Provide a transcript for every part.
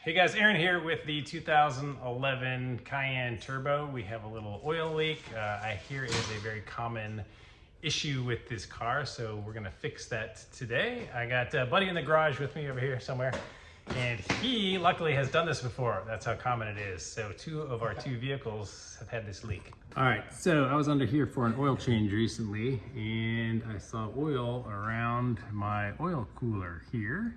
Hey guys, Aaron here with the 2011 Cayenne Turbo. We have a little oil leak. I hear it is a very common issue with this car, so we're gonna fix that today. I got a buddy in the garage with me over here somewhere, and he luckily has done this before. That's how common it is. So two of our two vehicles have had this leak. All right, so I was under here for an oil change recently, and I saw oil around my oil cooler here.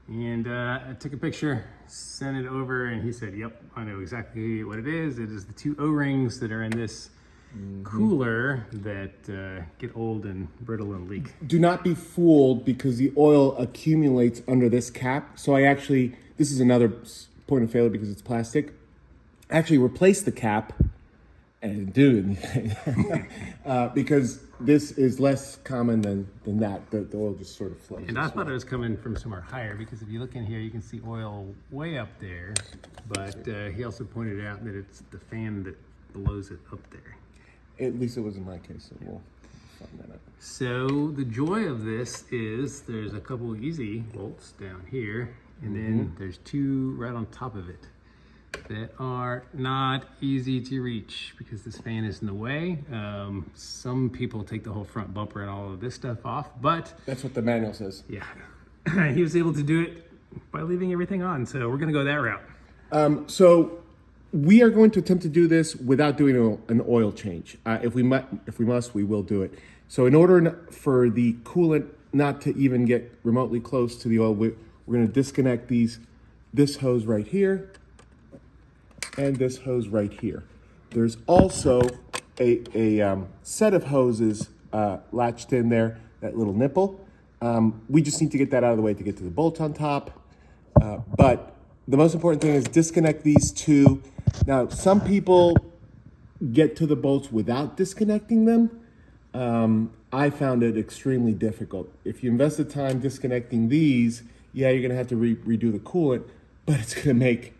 And I took a picture, sent it over, and he said, yep, I know exactly what it is. It is the two O-rings that are in this cooler that get old and brittle and leak. Do not be fooled because the oil accumulates under this cap. So this is another point of failure because it's plastic. I actually replaced the cap and didn't do anything because this is less common than that. The oil just sort of flows. And I thought it was coming from somewhere higher because if you look in here, you can see oil way up there. But he also pointed out that it's the fan that blows it up there. At least it was in my case, so we'll find that out. So the joy of this is there's a couple easy bolts down here, and then there's two right on top of it that are not easy to reach because this fan is in the way. Some people take the whole front bumper and all of this stuff off, but that's what the manual says. Yeah, he was able to do it by leaving everything on, so we're gonna go that route. So we are going to attempt to do this without doing an oil change. If we must, we will do it. So in order for the coolant not to even get remotely close to the oil, we're going to disconnect this hose right here and this hose right here. There's also a set of hoses latched in there, that little nipple. We just need to get that out of the way to get to the bolt on top. But the most important thing is disconnect these two. Now, some people get to the bolts without disconnecting them. I found it extremely difficult. If you invest the time disconnecting these, yeah, you're gonna have to redo the coolant, but it's gonna make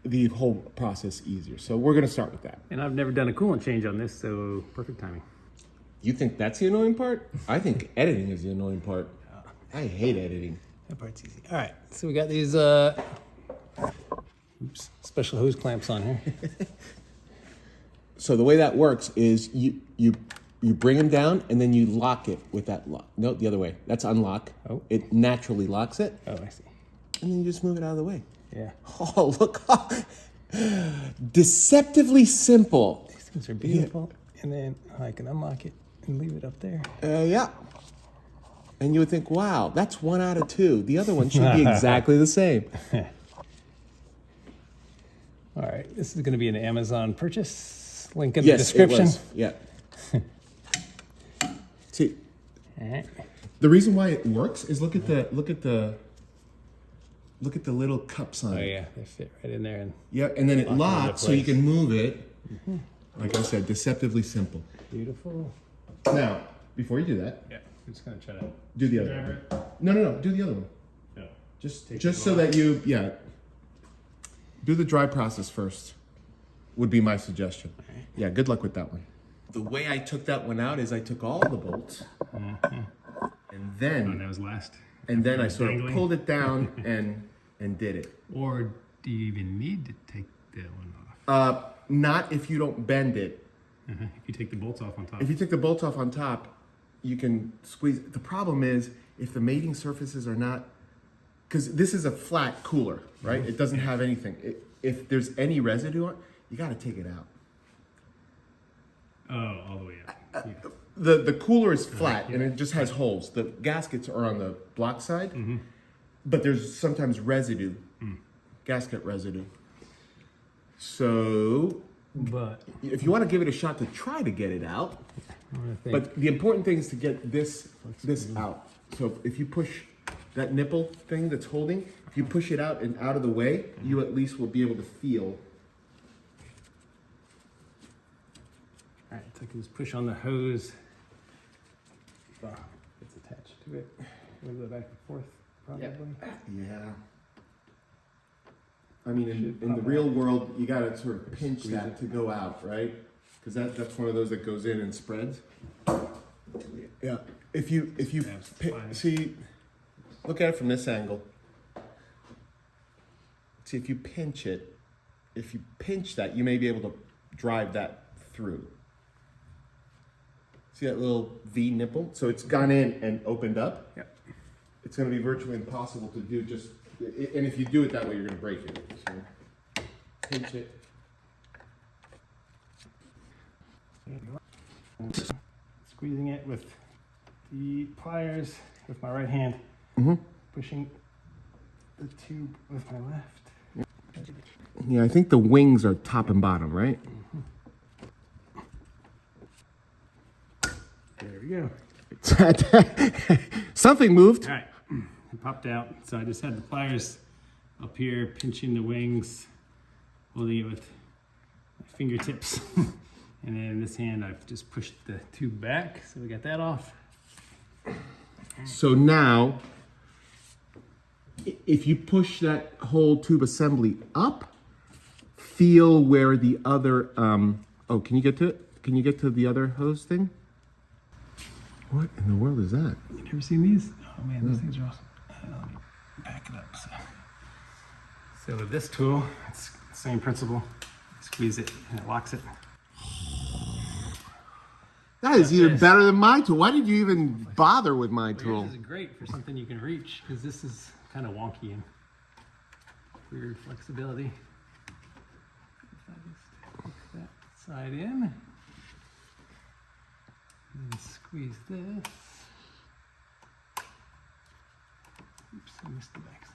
the whole process easier. So we're gonna start with that. And I've never done a coolant change on this, so perfect timing. You think that's the annoying part? I think editing is the annoying part. I hate editing. That part's easy. All right, so we got these special hose clamps on here. So the way that works is you bring them down and then you lock it with that lock. No, the other way. That's unlock. Oh. It naturally locks it. Oh, I see. And then you just move it out of the way. Yeah. Oh, look. Deceptively simple. These things are beautiful. Yeah. And then I can unlock it and leave it up there. Yeah. And you would think, wow, that's 1 out of 2. The other one should be exactly the same. All right, this is going to be an Amazon purchase. Link in the description. Yes, it was. Yeah. See, all right. The reason why it works is look at the little cups on it. Oh yeah, they fit right in there. And yeah, and then it locks so you can move it. Like I said, deceptively simple. Beautiful. Now, before you do that, yeah, I'm just gonna try to do the other one. No, do the other one. No. Just so that you, do the dry process first, would be my suggestion. Right. Yeah, good luck with that one. The way I took that one out is I took all the bolts, and then that was last. And then I sort of pulled it down and did it. Or do you even need to take that one off? Not if you don't bend it. If you take the bolts off on top. If you take the bolts off on top, you can squeeze. The problem is if the mating surfaces are not, because this is a flat cooler, right? It doesn't have anything. If there's any residue on it, you got to take it out. Oh, all the way up. Yeah. The cooler is flat and it just has holes. The gaskets are on the block side, but there's sometimes residue, gasket residue. So, but if you want to give it a shot to try to get it out, but the important thing is to get this out. So if you push that nipple thing that's holding, if you push it out and out of the way, you at least will be able to feel. All right, so I can just push on the hose. It's attached to it. We'll go back and forth, probably. Yeah. I mean, in the real world, you got to sort of pinch that to go out, right? Because that's one of those that goes in and spreads. Yeah. If you see, look at it from this angle. See, if you pinch it, if you pinch that, you may be able to drive that through. See that little V nipple? So it's gone in and opened up. Yep. It's going to be virtually impossible to do just, and if you do it that way, you're going to break it. So pinch it. Squeezing it with the pliers with my right hand, pushing the tube with my left. Yeah, I think the wings are top and bottom, right? There we go. Something moved. All right, it popped out. So I just had the pliers up here, pinching the wings, holding it with my fingertips. And then in this hand, I've just pushed the tube back. So we got that off. So now, if you push that whole tube assembly up, feel where the other, oh, can you get to it? Can you get to the other hose thing? What in the world is that? You never seen these? Oh man, those things are awesome. Let me back it up. So with this tool, it's the same principle. Squeeze it and it locks it. That is even better than my tool. Why did you even bother with my tool? This is great for something you can reach, because this is kind of wonky and weird flexibility. If I just hook that side in and squeeze this. Oops, I missed the back side.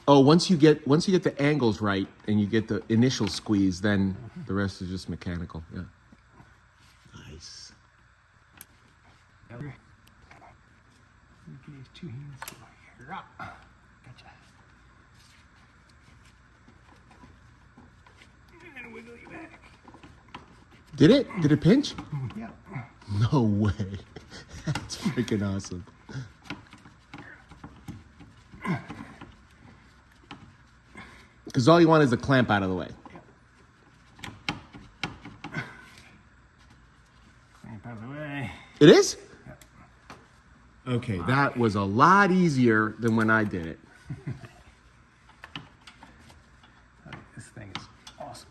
Oh, once you get the angles right and you get the initial squeeze, then the rest is just mechanical. Yeah. Nice. Okay, two hands. Here up. Gotcha. And wiggle you back. Did it? Did it pinch? Yeah. No way. That's freaking awesome. Because all you want is the clamp out of the way. Clamp out of the way. It is? Yep. Okay, that was a lot easier than when I did it. This thing is awesome.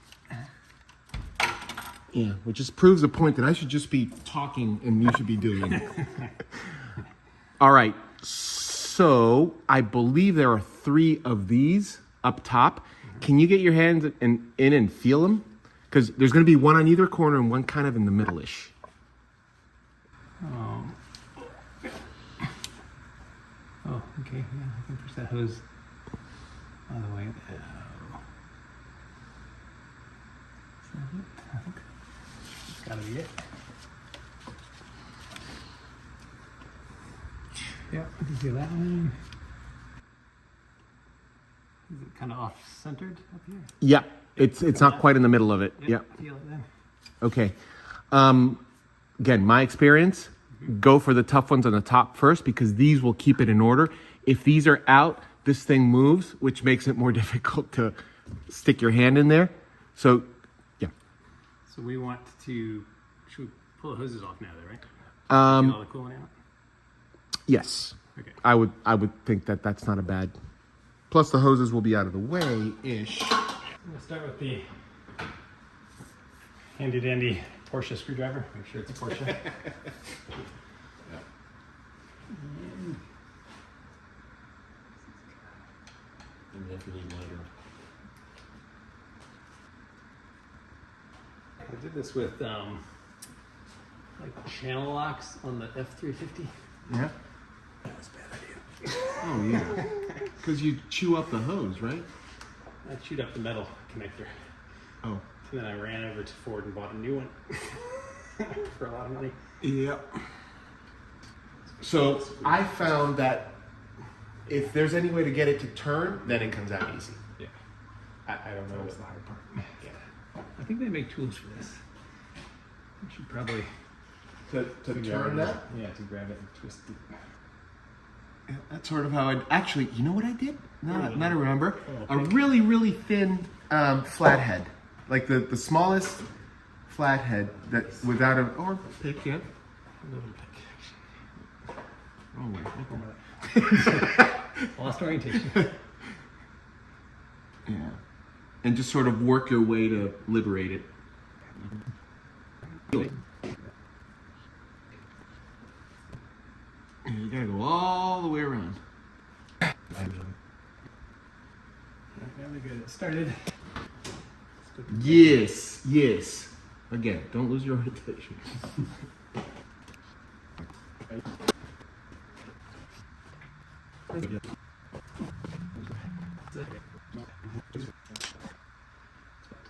Yeah, which just proves the point that I should just be talking and you should be doing it. All right, so I believe there are 3 of these up top. Can you get your hands in and feel them? Because there's going to be one on either corner and one kind of in the middle-ish. Oh, okay. Yeah, I can push that hose all the way. Oh. Is that it? I think it's got to be it. Yeah, I can see that one. Is it kind of off-centered up here? Yeah, it's not quite in the middle of it. Yeah. Feel it then. Okay. Again, my experience, go for the tough ones on the top first because these will keep it in order. If these are out, this thing moves, which makes it more difficult to stick your hand in there. So, yeah. So we want to, should we pull the hoses off now, though, right? Get all the coolant out? Yes. Okay. I would think that that's not a bad. Plus the hoses will be out of the way-ish. We'll start with the handy dandy Porsche screwdriver. Make sure it's a Porsche. Yeah. And if you need lighter. I did this with like channel locks on the F350. Yeah. That was a bad idea. Oh yeah. Because you chew up the hose, right? I chewed up the metal connector. Oh. And then I ran over to Ford and bought a new one for a lot of money. Yep. So I found that if there's any way to get it to turn, then it comes out easy. Yeah. I don't know. That was the hard part. Yeah. I think they make tools for this. I should probably To turn that? Yeah, to grab it and twist it. Yeah, that's sort of how I actually. You know what I did? Now I remember. A really, really thin flathead, like the smallest flathead that without a or pick. Yeah. A little pick. Oh wait. Lost orientation. Yeah. And just sort of work your way to liberate it. And you gotta go all the way around. Now we get it started. Yes, yes. Again, don't lose your orientation.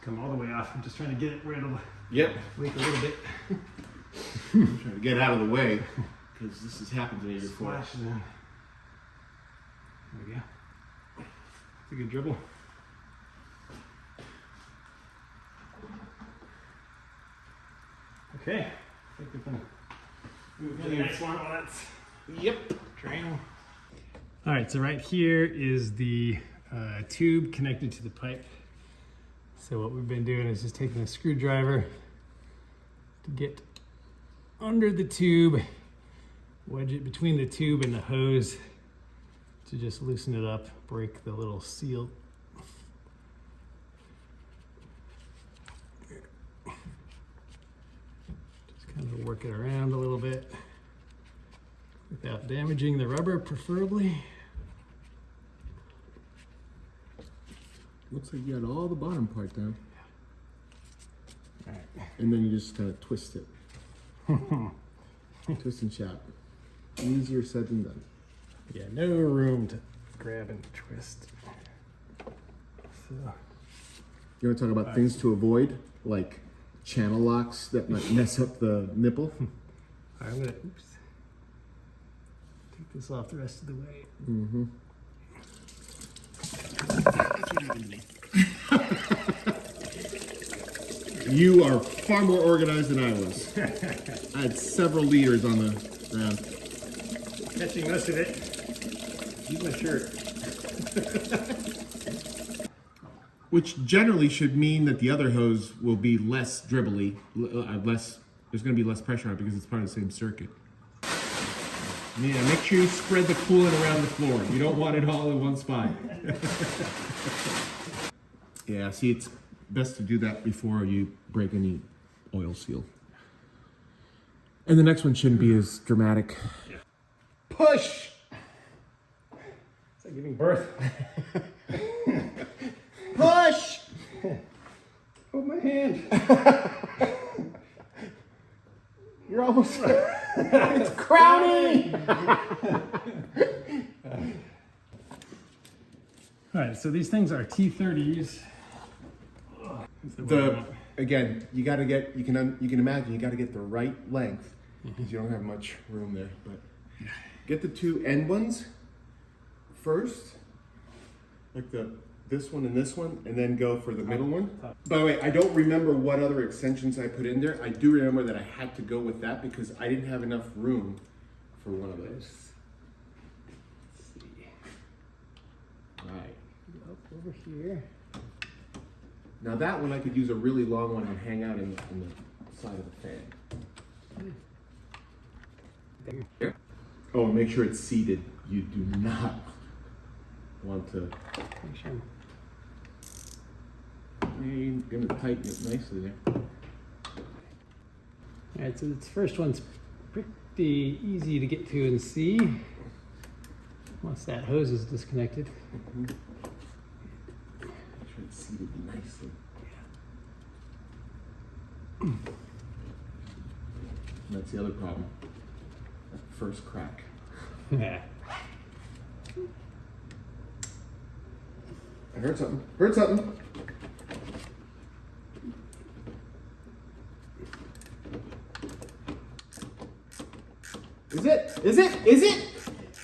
Come all the way off. I'm just trying to get it where it'll Yep. leak a little bit. I'm trying to get out of the way because this has happened to me before. Splashes in. There we go. It's a good dribble. Okay. I think we can move to the next one. Let's drain. All right, so right here is the tube connected to the pipe. So what we've been doing is just taking a screwdriver to get under the tube, wedge it between the tube and the hose to just loosen it up, break the little seal. Just kind of work it around a little bit without damaging the rubber, preferably. Looks like you got all the bottom part down. All right. And then you just kind of twist it. Twist and shout. Easier said than done. Yeah, no room to grab and twist. So, You want to talk about things to avoid? Like channel locks that might mess up the nipple? I'm gonna take this off the rest of the way. Mm-hmm. You are far more organized than I was. I had several liters on the ground. Catching most of it. Use my shirt. Which generally should mean that the other hose will be less dribbly, there's going to be less pressure on it because it's part of the same circuit. Yeah, make sure you spread the coolant around the floor. You don't want it all in one spot. Yeah, see, it's best to do that before you break any oil seal. And the next one shouldn't be as dramatic. Yeah. Push! It's like giving birth. Push! Hold my hand. You're almost... It's crowning! All right, so these things are T30s. Again, you got to get, you can imagine, you got to get the right length because you don't have much room there. But get the two end ones first, like this one and this one, and then go for the middle one. By the way, I don't remember what other extensions I put in there. I do remember that I had to go with that because I didn't have enough room for one of those. Let's see. All right. Up over here. Now that one I could use a really long one and hang out in the side of the fan. There. Oh, and make sure it's seated. You do not want to. Make sure. You're gonna tighten it nicely there. All right, so this first one's pretty easy to get to and see once that hose is disconnected. Make sure it's seated nicely. That's the other problem. That first crack. Yeah. I heard something. Heard something. Is it? Is it? Is it?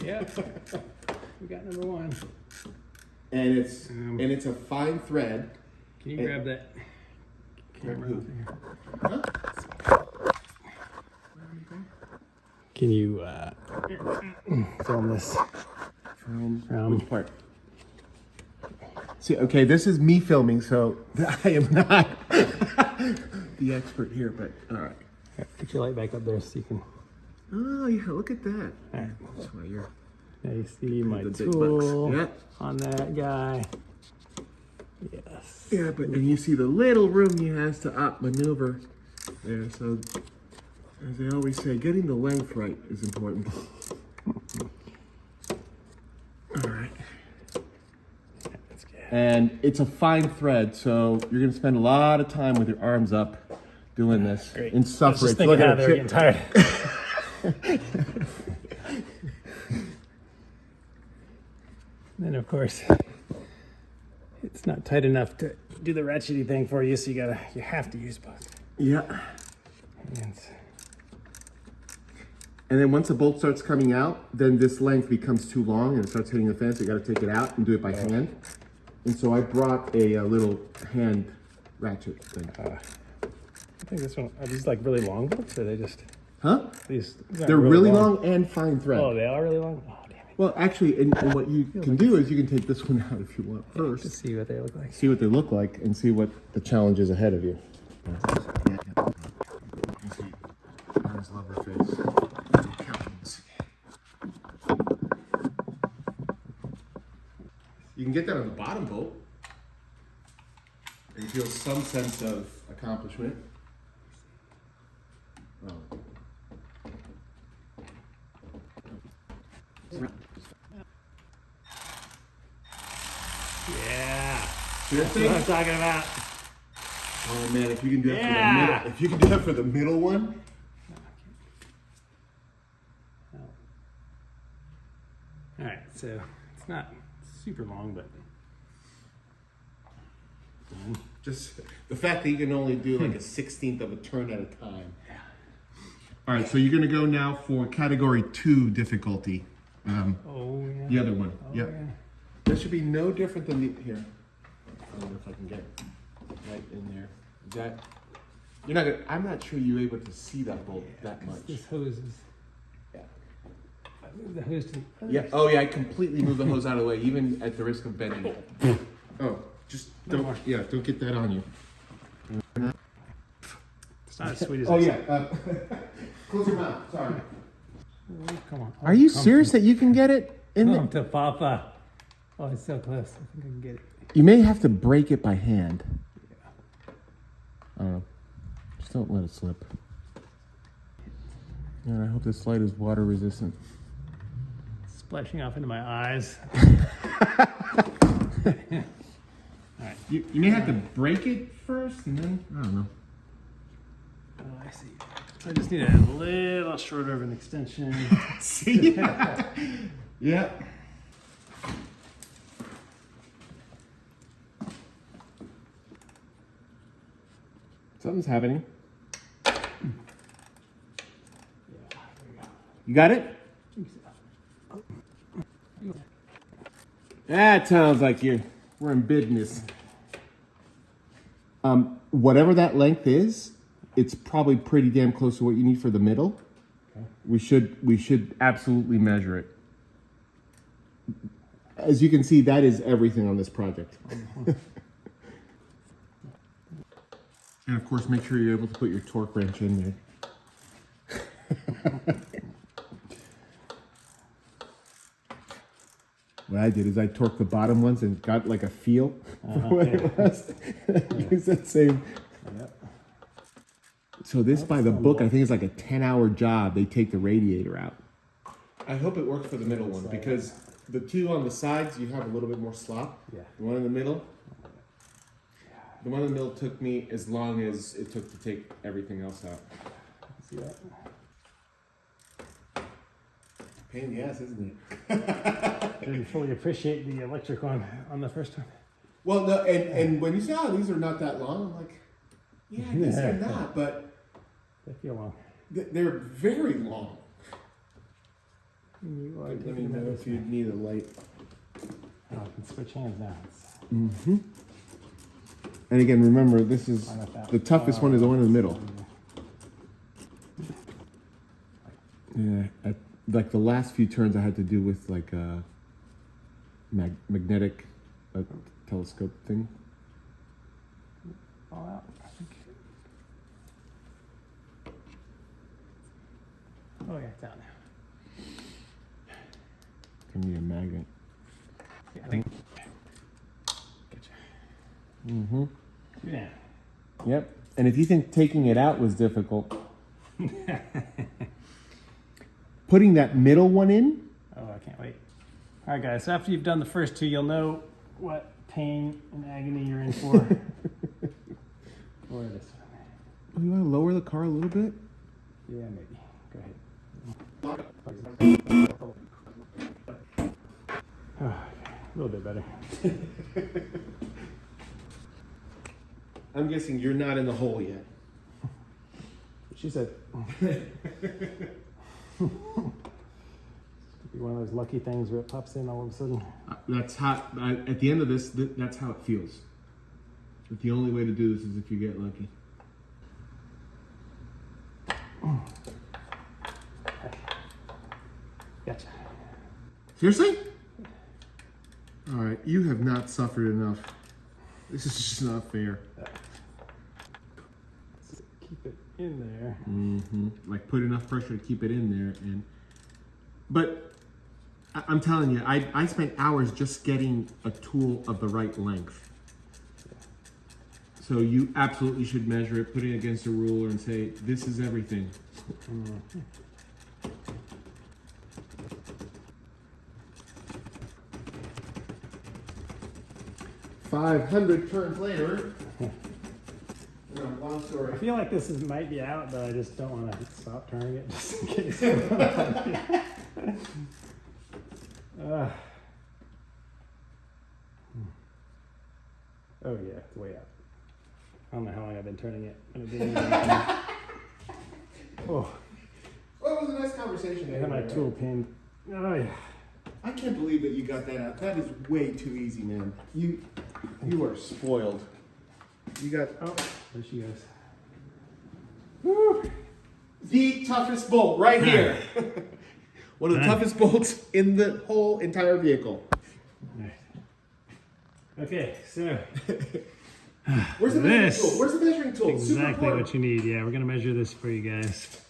Yeah. We got number one. And it's a fine thread. Can you grab that camera who? over here? Huh? Can you film this? From From- which part? See, okay, this is me filming, so I am not the expert here, but all right. Put your light back up there so you can. Oh, yeah, look at that. All right. That's why you're Now you see my The big tool bucks. Yeah. on that guy. Yes. Yeah, but and you see the little room he has to maneuver there. So, as they always say, getting the length right is important. All right. And it's a fine thread, so you're going to spend a lot of time with your arms up doing this Great. and suffer. I was just thinking how they're getting tired. Then of course, it's not tight enough to do the ratchety thing for you, so you have to use both. Yeah. And then once the bolt starts coming out, then this length becomes too long and it starts hitting the fence. So you got to take it out and do it by hand. And so I brought a little hand ratchet thing. I think this one, are these like really long bolts, or are they just? Huh? These They're really long and fine thread. Oh, they are really long? Oh, damn it. Well, actually, and what you can do is you can take this one out if you want first. To see what they look like. See what they look like and see what the challenge is ahead of you. You can get that on the bottom bolt and feel some sense of accomplishment. Oh. Yeah. That's what I'm talking about. Oh man, if you can do that for the middle, if you can do that for the middle one. All right, so it's not super long, but Just the fact that you can only do like a 1/16th of a turn at a time. All right, so you're gonna go now for category 2 difficulty. oh yeah. The other one, Oh, yeah. That should be no different than the, here. I don't know if I can get right in there. Is that, you're not gonna, I'm not sure you're able to see that bolt that much. This hose is. Yeah. I moved the hose to the other Yeah, oh yeah, I completely moved the hose out of the way, even at the risk of bending it. Oh, just don't, don't get that on you. It's not as sweet as Oh I yeah, close your mouth, sorry. said. Come on. Are you serious that you can get it in Come the... to Papa. Oh, it's so close. I think I can get it. You may have to break it by hand. Just don't let it slip. And I hope this light is water resistant. Splashing off into my eyes. You may have to break it first and then, I don't know. Oh, I see. I just need a little shorter of an extension. See? Yeah. Something's happening. You got it? That sounds like we're in business. Whatever that length is, it's probably pretty damn close to what you need for the middle. Okay. We should absolutely measure it. As you can see, that is everything on this project. And of course, make sure you're able to put your torque wrench in there. What I did is I torqued the bottom ones and got like a feel for what it was. Use that same. Yep. So this, by the book, I think it's like a 10-hour job. They take the radiator out. I hope it works for the middle one because the two on the sides, you have a little bit more slop. Yeah. The one in the middle. The one in the middle took me as long as it took to take everything else out. See that? Pain in the ass, isn't it? Didn't fully appreciate the electric on the first one. Well, no, and when you say, oh, these are not that long, I'm like, yeah, I guess they're not, but They feel long. they're very long. You are Let me taking know that if you need a light. Oh, I can switch hands now. Mm-hmm. And again, remember, this is the toughest one is the one in the middle. Yeah, like the last few turns I had to do with like a magnetic telescope thing. All out. I think. Oh yeah, it's out now. gonna need a magnet. Yeah, I think. Gotcha. Mm-hmm. Yeah. Yep. And if you think taking it out was difficult, putting that middle one in. Oh, I can't wait. All right, guys. So after you've done the first two, you'll know what pain and agony you're in for. Or this one. Oh, you want to lower the car a little bit? Yeah, maybe. Go ahead. Oh, a little bit better. I'm guessing you're not in the hole yet. She said. Be one of those lucky things where it pops in all of a sudden. That's how, at the end of this, that's how it feels. But the only way to do this is if you get lucky. Gotcha. Seriously? All right, you have not suffered enough. This is just not fair. Keep it in there. Mm-hmm. Like put enough pressure to keep it in there, but I'm telling you, I spent hours just getting a tool of the right length. So you absolutely should measure it, put it against a ruler, and say this is everything. 500 turns later. Long story. I feel like this might be out, but I just don't want to stop turning it just in case. Oh yeah, it's way out. I don't know how long I've been turning it. Oh, Well, it was a nice conversation. I have my tool pinned. Oh yeah. I can't believe that you got that out. That is way too easy, man. You are spoiled. You got there she goes. woo, the toughest bolt right here. One of the toughest bolts in the whole entire vehicle. Okay, so Where's the measuring tool? Where's the measuring tool? exactly what you need. Yeah, we're gonna measure this for you guys.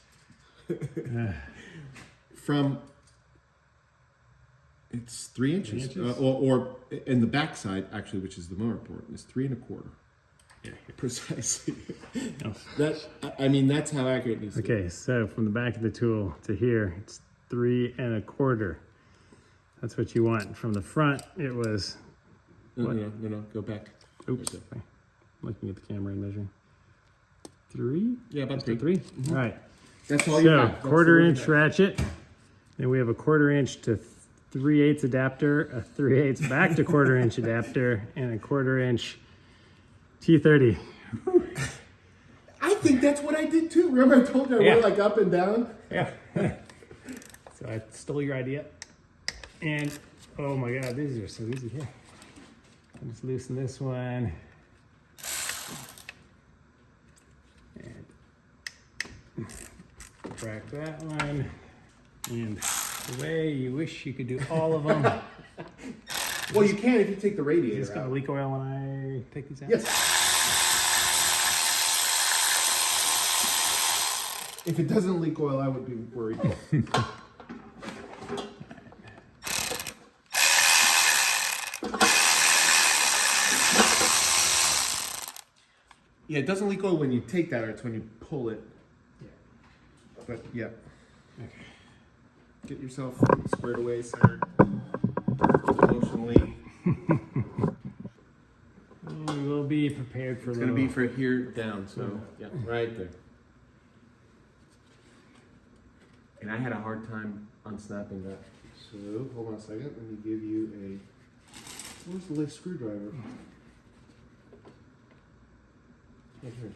From it's 3 inches, 3 inches? Or in the back side, actually, which is the more important, is 3 1/4. Yeah. Precisely. Oh. I mean, that's how accurate it is. Okay, so from the back of the tool to here, it's 3 1/4. That's what you want. From the front, it was. No, go back. Oops. Okay. Looking at the camera and measuring. 3? Yeah, about Just a 3. 3? All right. That's all you So, got. That's 1/4 the inch ratchet. Then we have a 1/4 inch to 3/8 adapter, a 3/8 back to 1/4 inch adapter, and a 1/4 inch T30. I think that's what I did too. Remember I told you I went like up and down? Yeah. So I stole your idea. And, oh my God, these are so easy here. I'll just loosen this one. And crack that one. And the way you wish you could do all of them. Well, you can if you take the Is radiator this going to out. leak oil when I take these out? Yes. If it doesn't leak oil, I would be worried. Yeah, it doesn't leak oil when you take that, or it's when you pull it. Yeah. But yeah. Okay. Get yourself squared away, sir. Emotionally. We will be prepared for It's going to be for here down, so yeah, right there. And I had a hard time unsnapping that. So hold on a second. Let me give you a. Where's the lift screwdriver? Right here.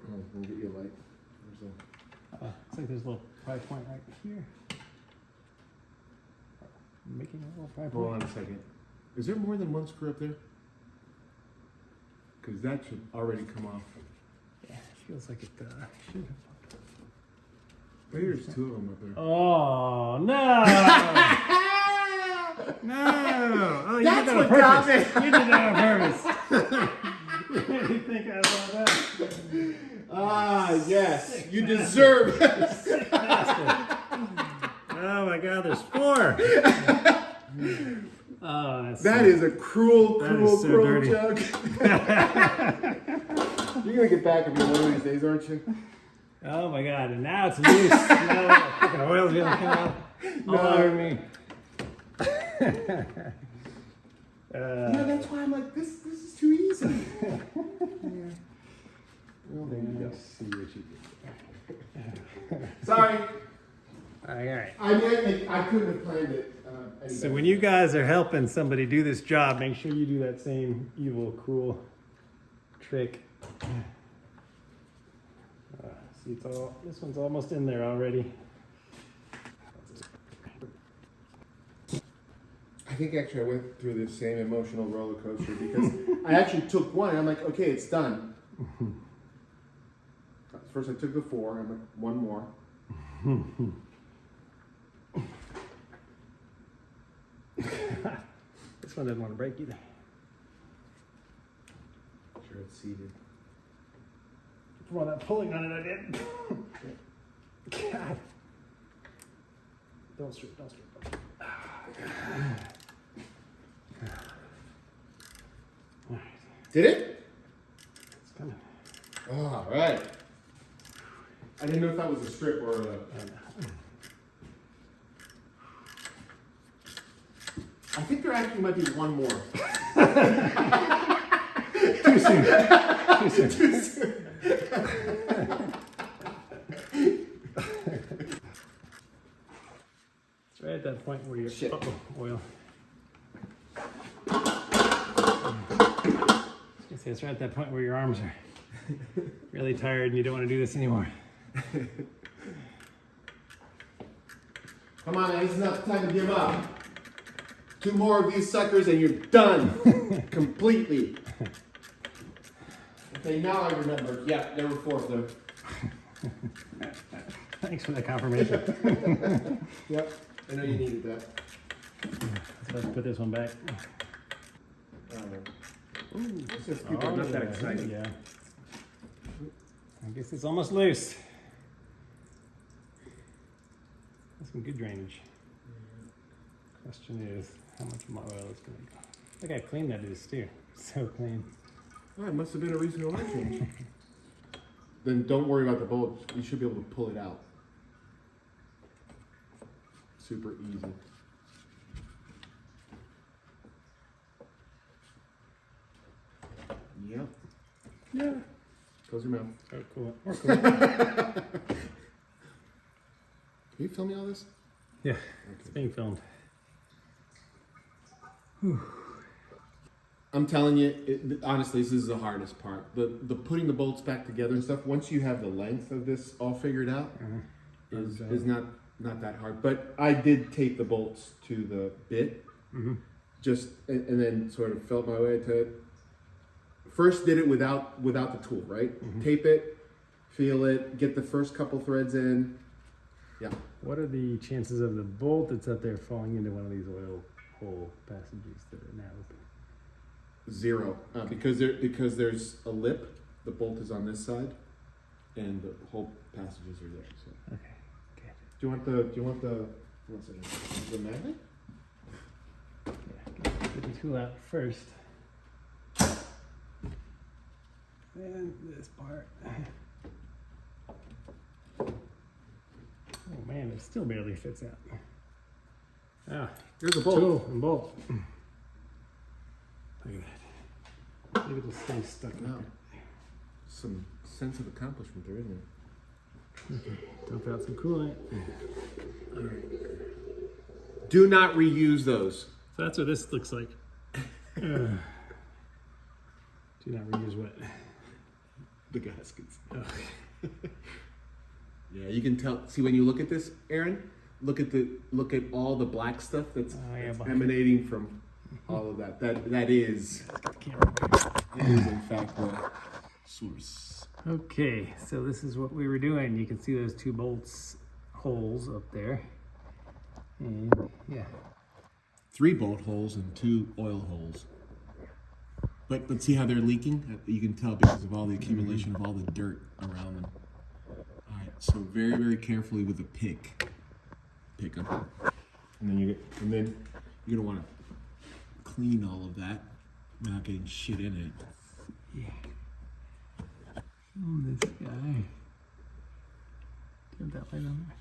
Oh, let me get you a light. There's a. looks like there's a little pry point right here. Making a little pry Hold point. on a second. Is there more than one screw up there? Because that should already come off. Yeah, feels like it should have. Maybe there's 2 of them up there. Oh no! No! Oh, you That's did that on what got purpose. You did that on purpose. You think I saw that? Ah, yes, you deserve it. Sick bastard. Oh my God, there's 4. Oh, That is a cruel, That cruel, is so cruel dirty. joke. You're gonna get back at me one of these days, aren't you? Oh my God, and now it's loose. Now the fucking oil's gonna come out all over me. Yeah, that's why I'm like, this is too easy. Yeah. Well, there you go. Let's see what you did. Sorry. All right. I mean, I couldn't have planned it. Any So better. when you guys are helping somebody do this job, make sure you do that same evil, cruel trick. See, this one's almost in there already. I think actually I went through the same emotional roller coaster because I actually took one and I'm like, okay, it's done. First I took the 4, I'm like, one more. This one doesn't want to break either. Sure, it's seated. From all that pulling on it, I did. God. Don't strip. All right, Did it? it's coming. All right. I didn't know if that was a strip or a. I think there actually might be one more. Too soon. Too soon. It's right at that point where you're Shit. Oil. It's right at that point where your arms are really tired and you don't want to do this anymore. Come on, man, it's not time to give up. 2 more of these suckers and you're done. Completely. Okay, now I remember. Yeah, there were 4 of them. Thanks for that confirmation. Yep, I know you needed that. Let's put this one back. It's just people are not that excited. Yeah. I guess it's almost loose. That's some good drainage. Question is, how much more oil is going to go? Look how clean that is too. So clean. Oh, it must have been a recent oil change. Then don't worry about the bulge. You should be able to pull it out. Super easy. Yep. Yeah. Close your mouth. Oh, cool. Or cool. Can you film me all this? Yeah, it's being filmed. I'm telling you, honestly, this is the hardest part. The putting the bolts back together and stuff. Once you have the length of this all figured out, is not that hard. But I did tape the bolts to the bit, just and then sort of felt my way to it. First, did it without the tool, right? Tape it, feel it, get the first couple threads in. Yeah. What are the chances of the bolt that's up there falling into one of these oil hole passages that are now open? 0, because there's a lip. The bolt is on this side, and the whole passages are there. So. Okay, good. Do you want the magnet? Yeah, get the tool out first. And this part. Oh man, it still barely fits out. Ah, Here's a bolt. tool and bolt. Look at that. Maybe it'll stay stuck in Wow. there. Some sense of accomplishment there, isn't there? Dump out some coolant. Do not reuse those. So that's what this looks like. Do not reuse what? The gaskets. Ugh. Yeah, you can tell. See, when you look at this, Aaron, look at all the black stuff that's, that's emanating from all of that. That is in fact the source. Okay, so this is what we were doing. You can see those 2 bolts holes up there. And yeah. 3 bolt holes and 2 oil holes. But see how they're leaking? You can tell because of all the accumulation of all the dirt around them. All right, so very, very carefully with a pick them, and then you're gonna want to clean all of that without getting shit in it. Yeah. Oh, this guy. Turn that light on.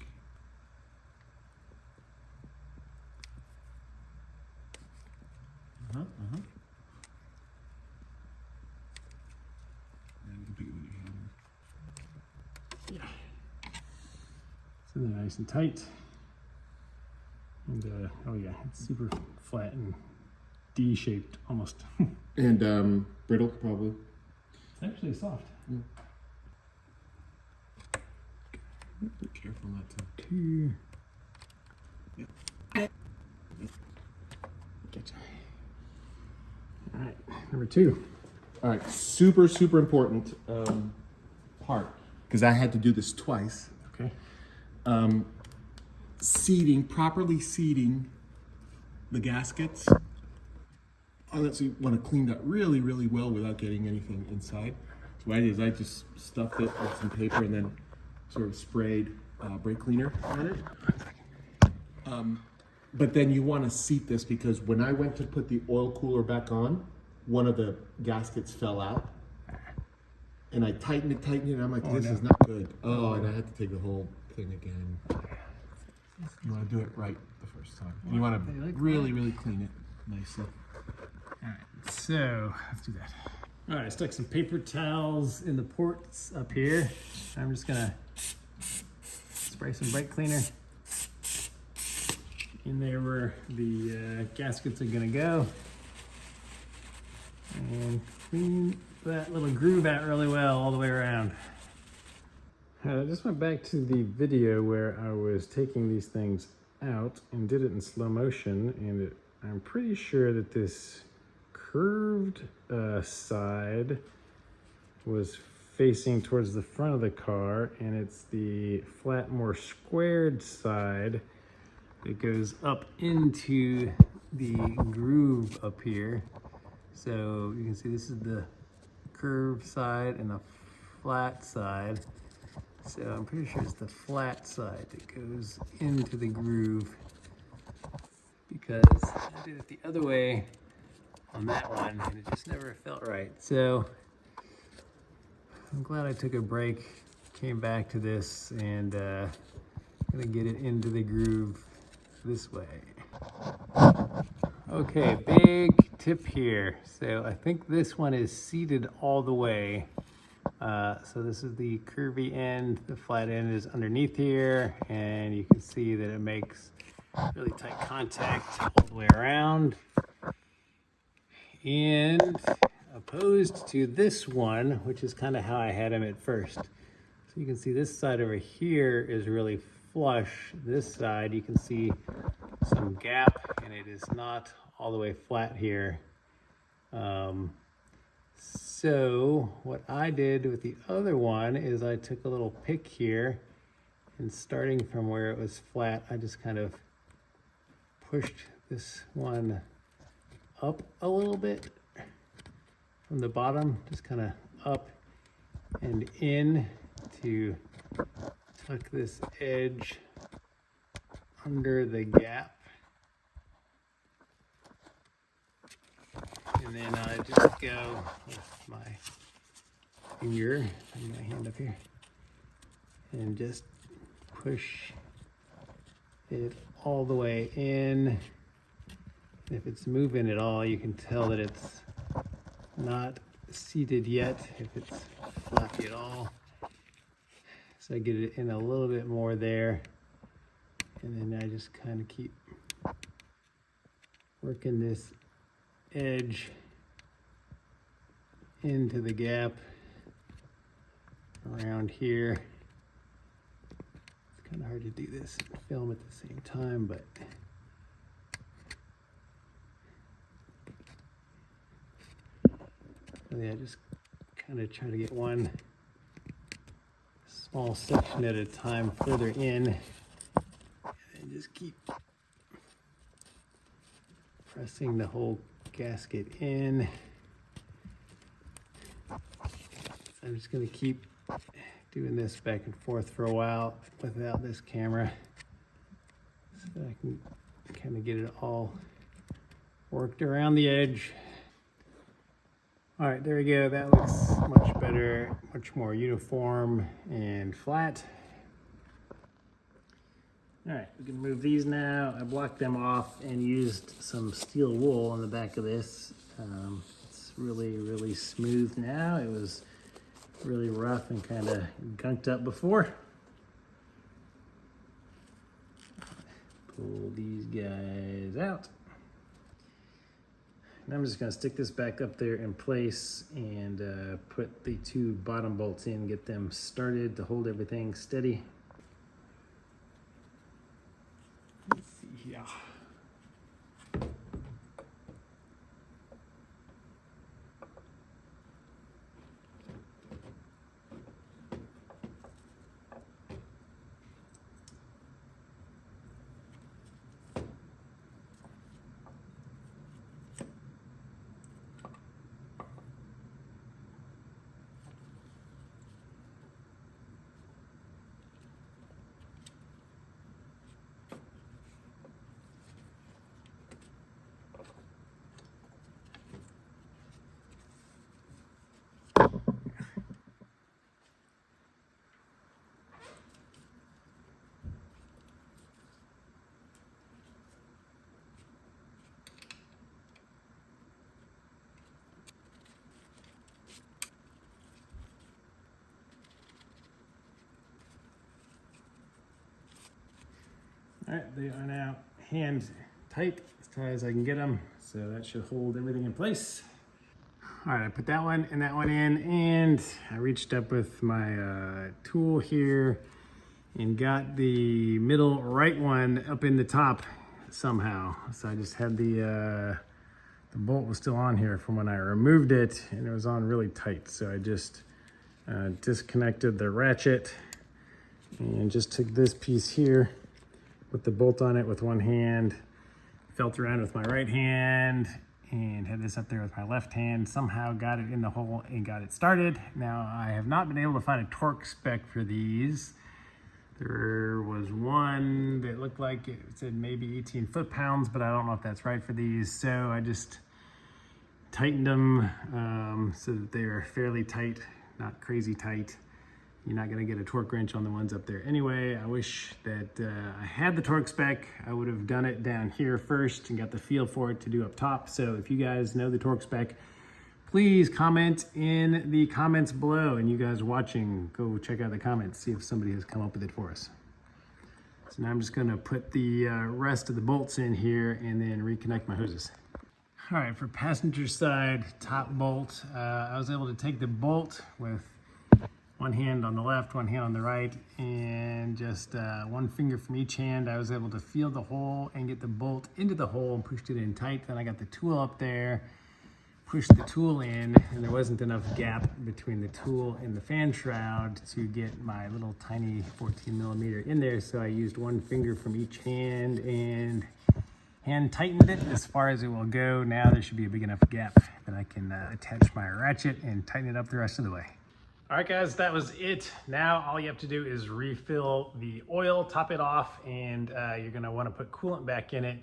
Yeah. So they're nice and tight. And oh yeah, it's super flat and D-shaped almost. And brittle, probably. It's actually soft. Yeah. Be careful not to. Two. Yep. Gotcha. All right, number 2. All right, super, super important part, because I had to do this twice. Okay. Properly seating the gaskets. So you want to clean that really, really well without getting anything inside. So what I did is I just stuffed it with some paper and then sort of sprayed brake cleaner on it. But then you want to seat this, because when I went to put the oil cooler back on, one of the gaskets fell out. And I tightened it, and I'm like, this is not good. Oh, and I had to take the whole thing again. You want to do it right the first time. And you want to really, really clean it nicely. All right, so let's do that. All right, I stuck some paper towels in the ports up here. I'm just gonna spray some brake cleaner in there where the gaskets are gonna go, and clean that little groove out really well all the way around. I just went back to the video where I was taking these things out and did it in slow motion, and I'm pretty sure that this curved side was facing towards the front of the car, and it's the flat, more squared side that goes up into the groove up here. So you can see this is the curved side and the flat side. So I'm pretty sure it's the flat side that goes into the groove, because I did it the other way on that one and it just never felt right. So I'm glad I took a break, came back to this, and gonna get it into the groove this way. Okay, big tip here. So I think this one is seated all the way. So this is the curvy end, the flat end is underneath here, and you can see that it makes really tight contact all the way around. And opposed to this one, which is kind of how I had them at first. So you can see this side over here is really flush. This side, you can see some gap, and it is not all the way flat here. So what I did with the other one is I took a little pick here, and starting from where it was flat, I just kind of pushed this one up a little bit from the bottom, just kind of up and in to tuck this edge under the gap. And then I just go with my finger, bring my hand up here, and just push it all the way in. If it's moving at all, you can tell that it's not seated yet, if it's floppy at all. So I get it in a little bit more there, and then I just kind of keep working this edge into the gap around here. It's kind of hard to do this and film at the same time, but yeah, just kind of try to get one small section at a time further in, and just keep pressing the whole gasket in. I'm just gonna keep doing this back and forth for a while without this camera, so I can kind of get it all worked around the edge. All right, there we go. That looks much better, much more uniform and flat. All right, we can move these now. I blocked them off and used some steel wool on the back of this. It's really, really smooth now. It was really rough and kind of gunked up before. Pull these guys out. And I'm just gonna stick this back up there in place and put the two bottom bolts in, get them started to hold everything steady. Let's see here. All right, they are now hand tight as I can get them, so that should hold everything in place. All right, I put that one and that one in, and I reached up with my tool here and got the middle right one up in the top somehow. So I just had the bolt was still on here from when I removed it, and it was on really tight. So I just disconnected the ratchet and just took this piece here, put the bolt on it with one hand, felt around with my right hand, and had this up there with my left hand. Somehow got it in the hole and got it started. Now, I have not been able to find a torque spec for these. There was one that looked like it said maybe 18 foot-pounds, but I don't know if that's right for these. So I just tightened them so that they are fairly tight, not crazy tight. You're not gonna get a torque wrench on the ones up there anyway. I wish that I had the torque spec. I would have done it down here first and got the feel for it to do up top. So if you guys know the torque spec, please comment in the comments below. And you guys watching, go check out the comments, see if somebody has come up with it for us. So now I'm just gonna put the rest of the bolts in here and then reconnect my hoses. All right, for passenger side top bolt, I was able to take the bolt with one hand on the left, one hand on the right, and just one finger from each hand. I was able to feel the hole and get the bolt into the hole and pushed it in tight. Then I got the tool up there, pushed the tool in, and there wasn't enough gap between the tool and the fan shroud to get my little tiny 14 millimeter in there. So I used one finger from each hand and hand tightened it as far as it will go. Now there should be a big enough gap that I can attach my ratchet and tighten it up the rest of the way. All right, guys, that was it. Now all you have to do is refill the oil, top it off, and you're gonna wanna put coolant back in it,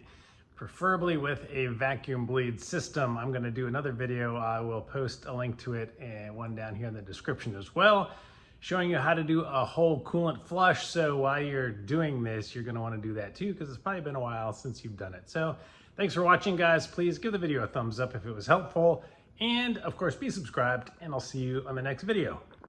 preferably with a vacuum bleed system. I'm gonna do another video. I will post a link to it and one down here in the description as well, showing you how to do a whole coolant flush. So while you're doing this, you're gonna wanna do that too, because it's probably been a while since you've done it. So thanks for watching, guys. Please give the video a thumbs up if it was helpful. And of course, be subscribed, and I'll see you on the next video.